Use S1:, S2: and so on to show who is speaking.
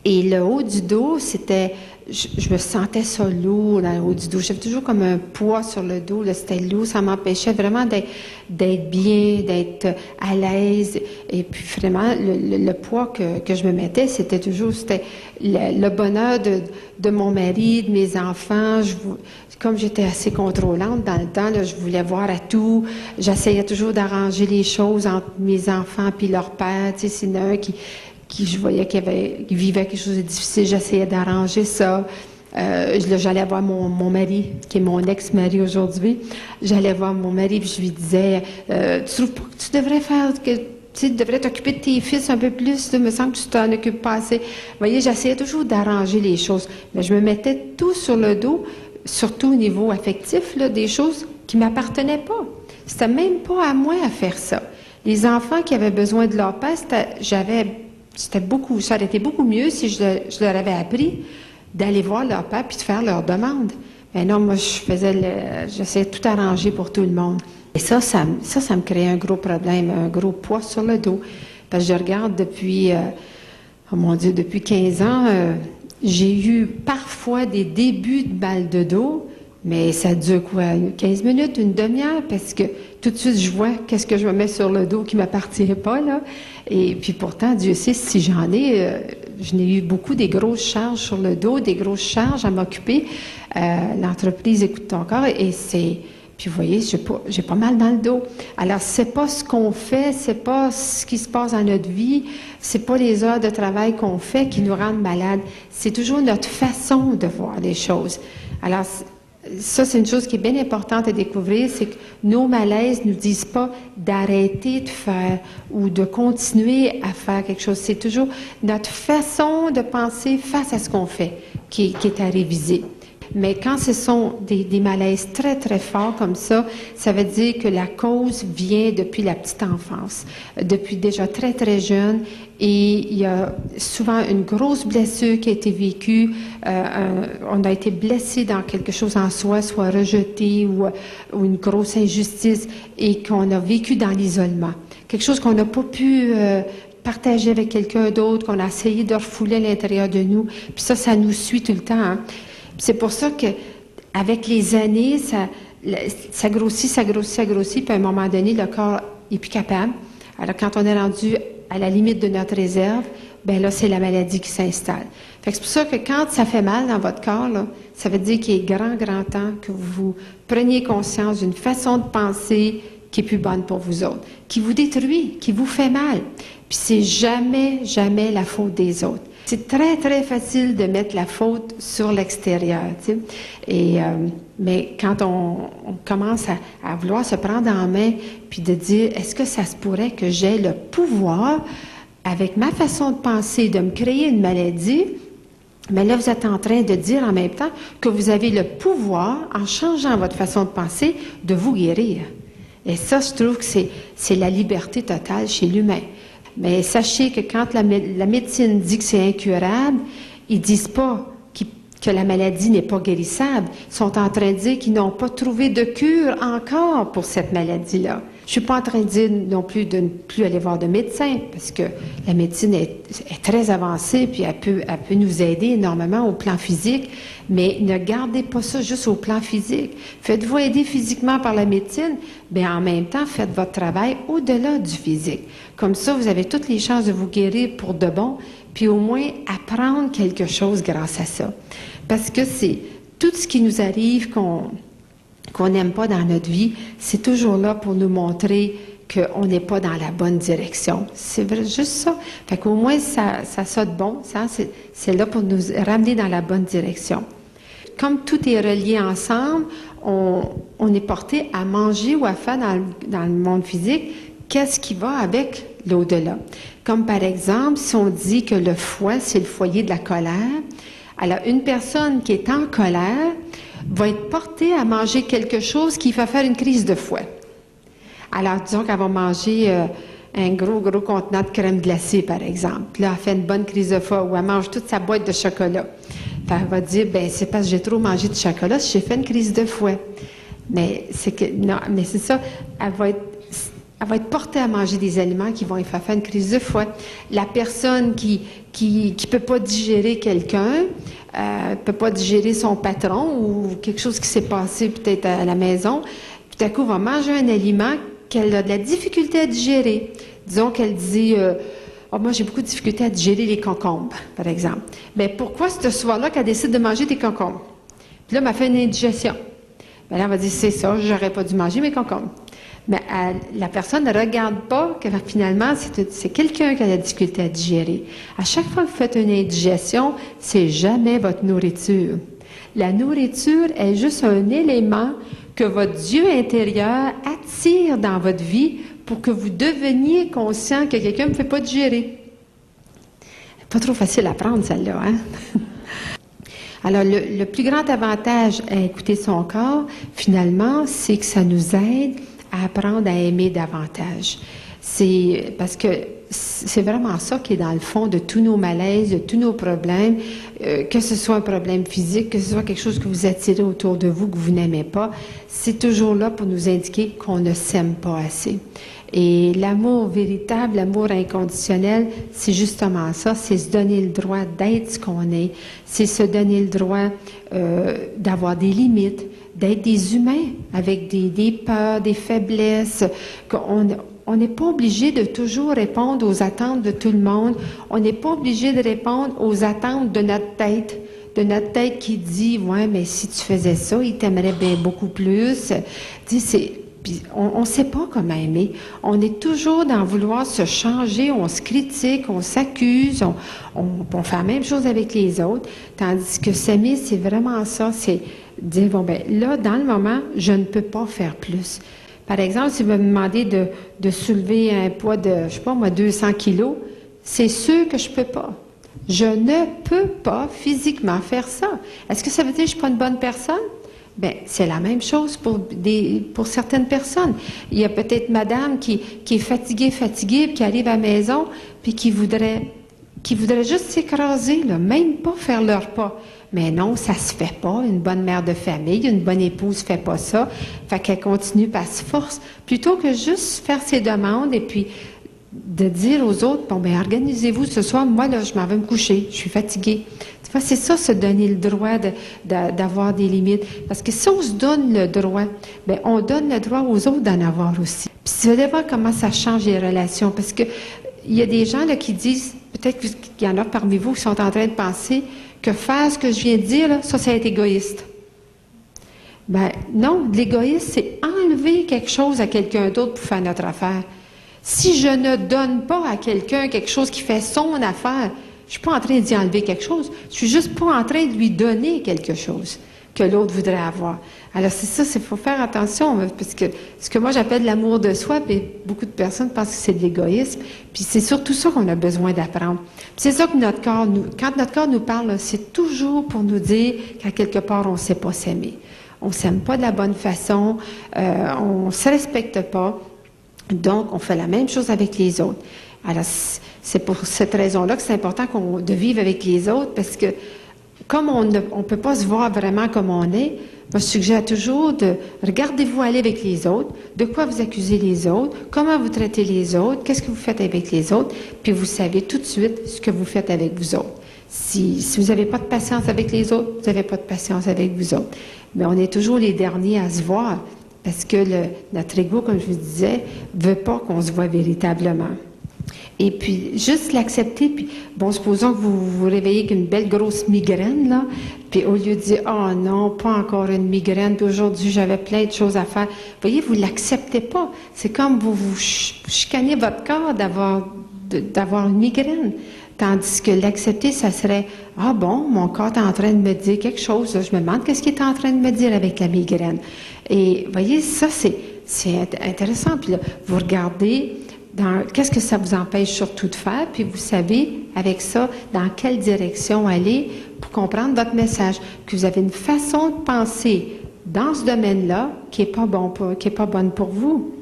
S1: Et le haut du dos, c'était... Je me sentais ça lourd dans le haut du dos. J'avais toujours comme un poids sur le dos. C'était lourd. Ça m'empêchait vraiment d'être bien, d'être à l'aise. Et puis vraiment, le poids que je me mettais, c'était le bonheur de mon mari, de mes enfants. Comme j'étais assez contrôlante dans le temps, là, je voulais voir à tout. J'essayais toujours d'arranger les choses entre mes enfants puis leur père. Tu sais, s'il y en a un qui je voyais qu'il vivait quelque chose de difficile, j'essayais d'arranger ça. J'allais voir mon mari, qui est mon ex-mari aujourd'hui. J'allais voir mon mari puis je lui disais, tu trouves pas que tu devrais tu devrais t'occuper de tes fils un peu plus, il me semble que tu t'en occupes pas assez. Vous voyez, j'essayais toujours d'arranger les choses, mais je me mettais tout sur le dos, surtout au niveau affectif, là, des choses qui m'appartenaient pas. C'était même pas à moi à faire ça. Les enfants qui avaient besoin de leur père, ça aurait été beaucoup mieux si je leur avais appris d'aller voir leur père puis de faire leurs demandes. Mais non, moi, j'essayais de tout arranger pour tout le monde. Et ça me créait un gros problème, un gros poids sur le dos. Parce que je regarde depuis 15 ans, j'ai eu parfois des débuts de mal de dos, mais ça dure quoi, 15 minutes, une demi-heure, parce que tout de suite, je vois qu'est-ce que je me mets sur le dos qui ne m'appartient pas, là. Et puis pourtant, Dieu sait si je n'ai eu beaucoup des grosses charges sur le dos, des grosses charges à m'occuper. L'entreprise Écoute ton corps, puis vous voyez, j'ai pas mal dans le dos. Alors, c'est pas ce qu'on fait, c'est pas ce qui se passe dans notre vie, c'est pas les heures de travail qu'on fait qui nous rendent malades. C'est toujours notre façon de voir les choses. Alors, ça, c'est une chose qui est bien importante à découvrir, c'est que nos malaises ne nous disent pas d'arrêter de faire ou de continuer à faire quelque chose. C'est toujours notre façon de penser face à ce qu'on fait qui est à réviser. Mais quand ce sont des malaises très, très forts comme ça veut dire que la cause vient depuis la petite enfance, depuis déjà très, très jeune. Et il y a souvent une grosse blessure qui a été vécue. On a été blessé dans quelque chose en soi, soit rejeté ou une grosse injustice, et qu'on a vécu dans l'isolement. Quelque chose qu'on n'a pas pu partager avec quelqu'un d'autre, qu'on a essayé de refouler à l'intérieur de nous. Puis ça nous suit tout le temps, hein. C'est pour ça que, avec les années, ça grossit, puis à un moment donné, le corps n'est plus capable. Alors, quand on est rendu à la limite de notre réserve, ben là, c'est la maladie qui s'installe. Fait que c'est pour ça que quand ça fait mal dans votre corps, là, ça veut dire qu'il est grand temps que vous preniez conscience d'une façon de penser qui est plus bonne pour vous autres, qui vous détruit, qui vous fait mal. Puis c'est jamais la faute des autres. C'est très, très facile de mettre la faute sur l'extérieur, tu sais. Mais quand on commence à vouloir se prendre en main, puis de dire, est-ce que ça se pourrait que j'ai le pouvoir, avec ma façon de penser, de me créer une maladie, mais là, vous êtes en train de dire en même temps que vous avez le pouvoir, en changeant votre façon de penser, de vous guérir. Et ça, je trouve que c'est la liberté totale chez l'humain. Mais sachez que quand la médecine dit que c'est incurable, ils disent pas que la maladie n'est pas guérissable. Ils sont en train de dire qu'ils n'ont pas trouvé de cure encore pour cette maladie-là. Je suis pas en train de dire non plus de ne plus aller voir de médecin, parce que la médecine est très avancée, puis elle peut nous aider énormément au plan physique, mais ne gardez pas ça juste au plan physique. Faites-vous aider physiquement par la médecine, bien en même temps, faites votre travail au-delà du physique. Comme ça, vous avez toutes les chances de vous guérir pour de bon, puis au moins apprendre quelque chose grâce à ça. Parce que c'est tout ce qui nous arrive qu'on n'aime pas dans notre vie, c'est toujours là pour nous montrer qu'on n'est pas dans la bonne direction. C'est vrai, juste ça. Fait qu'au moins, ça saute bon, ça, c'est là pour nous ramener dans la bonne direction. Comme tout est relié ensemble, on est porté à manger ou à faire dans le monde physique qu'est-ce qui va avec l'au-delà. Comme par exemple, si on dit que le foie, c'est le foyer de la colère, alors une personne qui est en colère va être portée à manger quelque chose qui va faire une crise de foie. Alors, disons qu'elle va manger un gros contenant de crème glacée, par exemple. Là, elle fait une bonne crise de foie, ou elle mange toute sa boîte de chocolat. Puis elle va dire, ben c'est parce que j'ai trop mangé de chocolat, j'ai fait une crise de foie. Mais c'est ça, elle va être elle va être portée à manger des aliments qui vont lui faire une crise de foie. La personne qui peut pas digérer quelqu'un, peut pas digérer son patron ou quelque chose qui s'est passé peut-être à la maison, tout à coup va manger un aliment qu'elle a de la difficulté à digérer. Disons qu'elle dit oh, moi j'ai beaucoup de difficulté à digérer les concombres, par exemple. Mais pourquoi ce soir-là qu'elle décide de manger des concombres? Puis là, elle m'a fait une indigestion. Bien là, elle va dire c'est ça, j'aurais pas dû manger mes concombres. Mais la personne ne regarde pas que finalement, c'est quelqu'un qui a la difficulté à digérer. À chaque fois que vous faites une indigestion, c'est jamais votre nourriture. La nourriture est juste un élément que votre Dieu intérieur attire dans votre vie pour que vous deveniez conscient que quelqu'un ne me fait pas digérer. Pas trop facile à prendre, celle-là, hein? Alors, le plus grand avantage à écouter son corps, finalement, c'est que ça nous aide à apprendre à aimer davantage. C'est parce que c'est vraiment ça qui est dans le fond de tous nos malaises, de tous nos problèmes, que ce soit un problème physique, que ce soit quelque chose que vous attirez autour de vous, que vous n'aimez pas, c'est toujours là pour nous indiquer qu'on ne s'aime pas assez. Et l'amour véritable, l'amour inconditionnel, c'est justement ça, c'est se donner le droit d'être ce qu'on est, c'est se donner le droit d'avoir des limites, d'être des humains avec des peurs, des faiblesses, on n'est pas obligé de toujours répondre aux attentes de tout le monde, on n'est pas obligé de répondre aux attentes de notre tête qui dit « Ouais, mais si tu faisais ça, il t'aimerait bien beaucoup plus. » Puis on ne sait pas comment aimer. On est toujours dans vouloir se changer, on se critique, on s'accuse, on fait la même chose avec les autres. Tandis que s'aimer, c'est vraiment ça, c'est dire, bon, ben là, dans le moment, je ne peux pas faire plus. Par exemple, si vous me demandez de soulever un poids de, je sais pas moi, 200 kilos, c'est sûr que je peux pas. Je ne peux pas physiquement faire ça. Est-ce que ça veut dire que je ne suis pas une bonne personne? Bien, c'est la même chose pour certaines personnes. Il y a peut-être madame qui est fatiguée, puis qui arrive à la maison, puis qui voudrait juste s'écraser, là, même pas faire leur pas. Mais non, ça se fait pas. Une bonne mère de famille, une bonne épouse fait pas ça. Fait qu'elle continue par se force. Plutôt que juste faire ses demandes et puis de dire aux autres, bon, ben organisez-vous ce soir, moi, là, je m'en vais me coucher, je suis fatiguée. Tu vois, c'est ça, se donner le droit d'avoir des limites. Parce que si on se donne le droit, ben on donne le droit aux autres d'en avoir aussi. Puis vous allez voir comment ça change les relations. Parce que il y a des gens là qui disent, peut-être qu'il y en a parmi vous qui sont en train de penser que faire ce que je viens de dire, là, ça, c'est être égoïste. Ben non, l'égoïsme, c'est enlever quelque chose à quelqu'un d'autre pour faire notre affaire. Si je ne donne pas à quelqu'un quelque chose qui fait son affaire, je suis pas en train d'y enlever quelque chose. Je suis juste pas en train de lui donner quelque chose que l'autre voudrait avoir. Alors c'est ça, il faut faire attention, parce que ce que moi j'appelle l'amour de soi, puis beaucoup de personnes pensent que c'est de l'égoïsme, puis c'est surtout ça qu'on a besoin d'apprendre. C'est ça que notre corps, quand notre corps nous parle, c'est toujours pour nous dire qu'à quelque part on ne sait pas s'aimer. On ne s'aime pas de la bonne façon, on ne se respecte pas, donc on fait la même chose avec les autres. Alors c'est pour cette raison-là que c'est important de vivre avec les autres, parce que comme on ne peut pas se voir vraiment comme on est, moi, je suggère toujours de regardez-vous aller avec les autres, de quoi vous accusez les autres, comment vous traitez les autres, qu'est-ce que vous faites avec les autres, puis vous savez tout de suite ce que vous faites avec vous autres. Si vous n'avez pas de patience avec les autres, vous n'avez pas de patience avec vous autres. Mais on est toujours les derniers à se voir, parce que notre ego, comme je vous disais, ne veut pas qu'on se voit véritablement. Et puis, juste l'accepter, puis, bon, supposons que vous vous réveillez avec une belle grosse migraine, là, puis au lieu de dire, oh non, pas encore une migraine, puis aujourd'hui, j'avais plein de choses à faire. Vous voyez, vous l'acceptez pas. C'est comme vous chicanez votre corps d'avoir une migraine. Tandis que l'accepter, ça serait, ah bon, mon corps est en train de me dire quelque chose, là, je me demande qu'est-ce qu'il est en train de me dire avec la migraine. Et, vous voyez, ça, c'est intéressant. Puis là, vous regardez, qu'est-ce que ça vous empêche surtout de faire, puis vous savez, avec ça, dans quelle direction aller pour comprendre votre message, que vous avez une façon de penser dans ce domaine-là qui n'est pas bonne pour vous.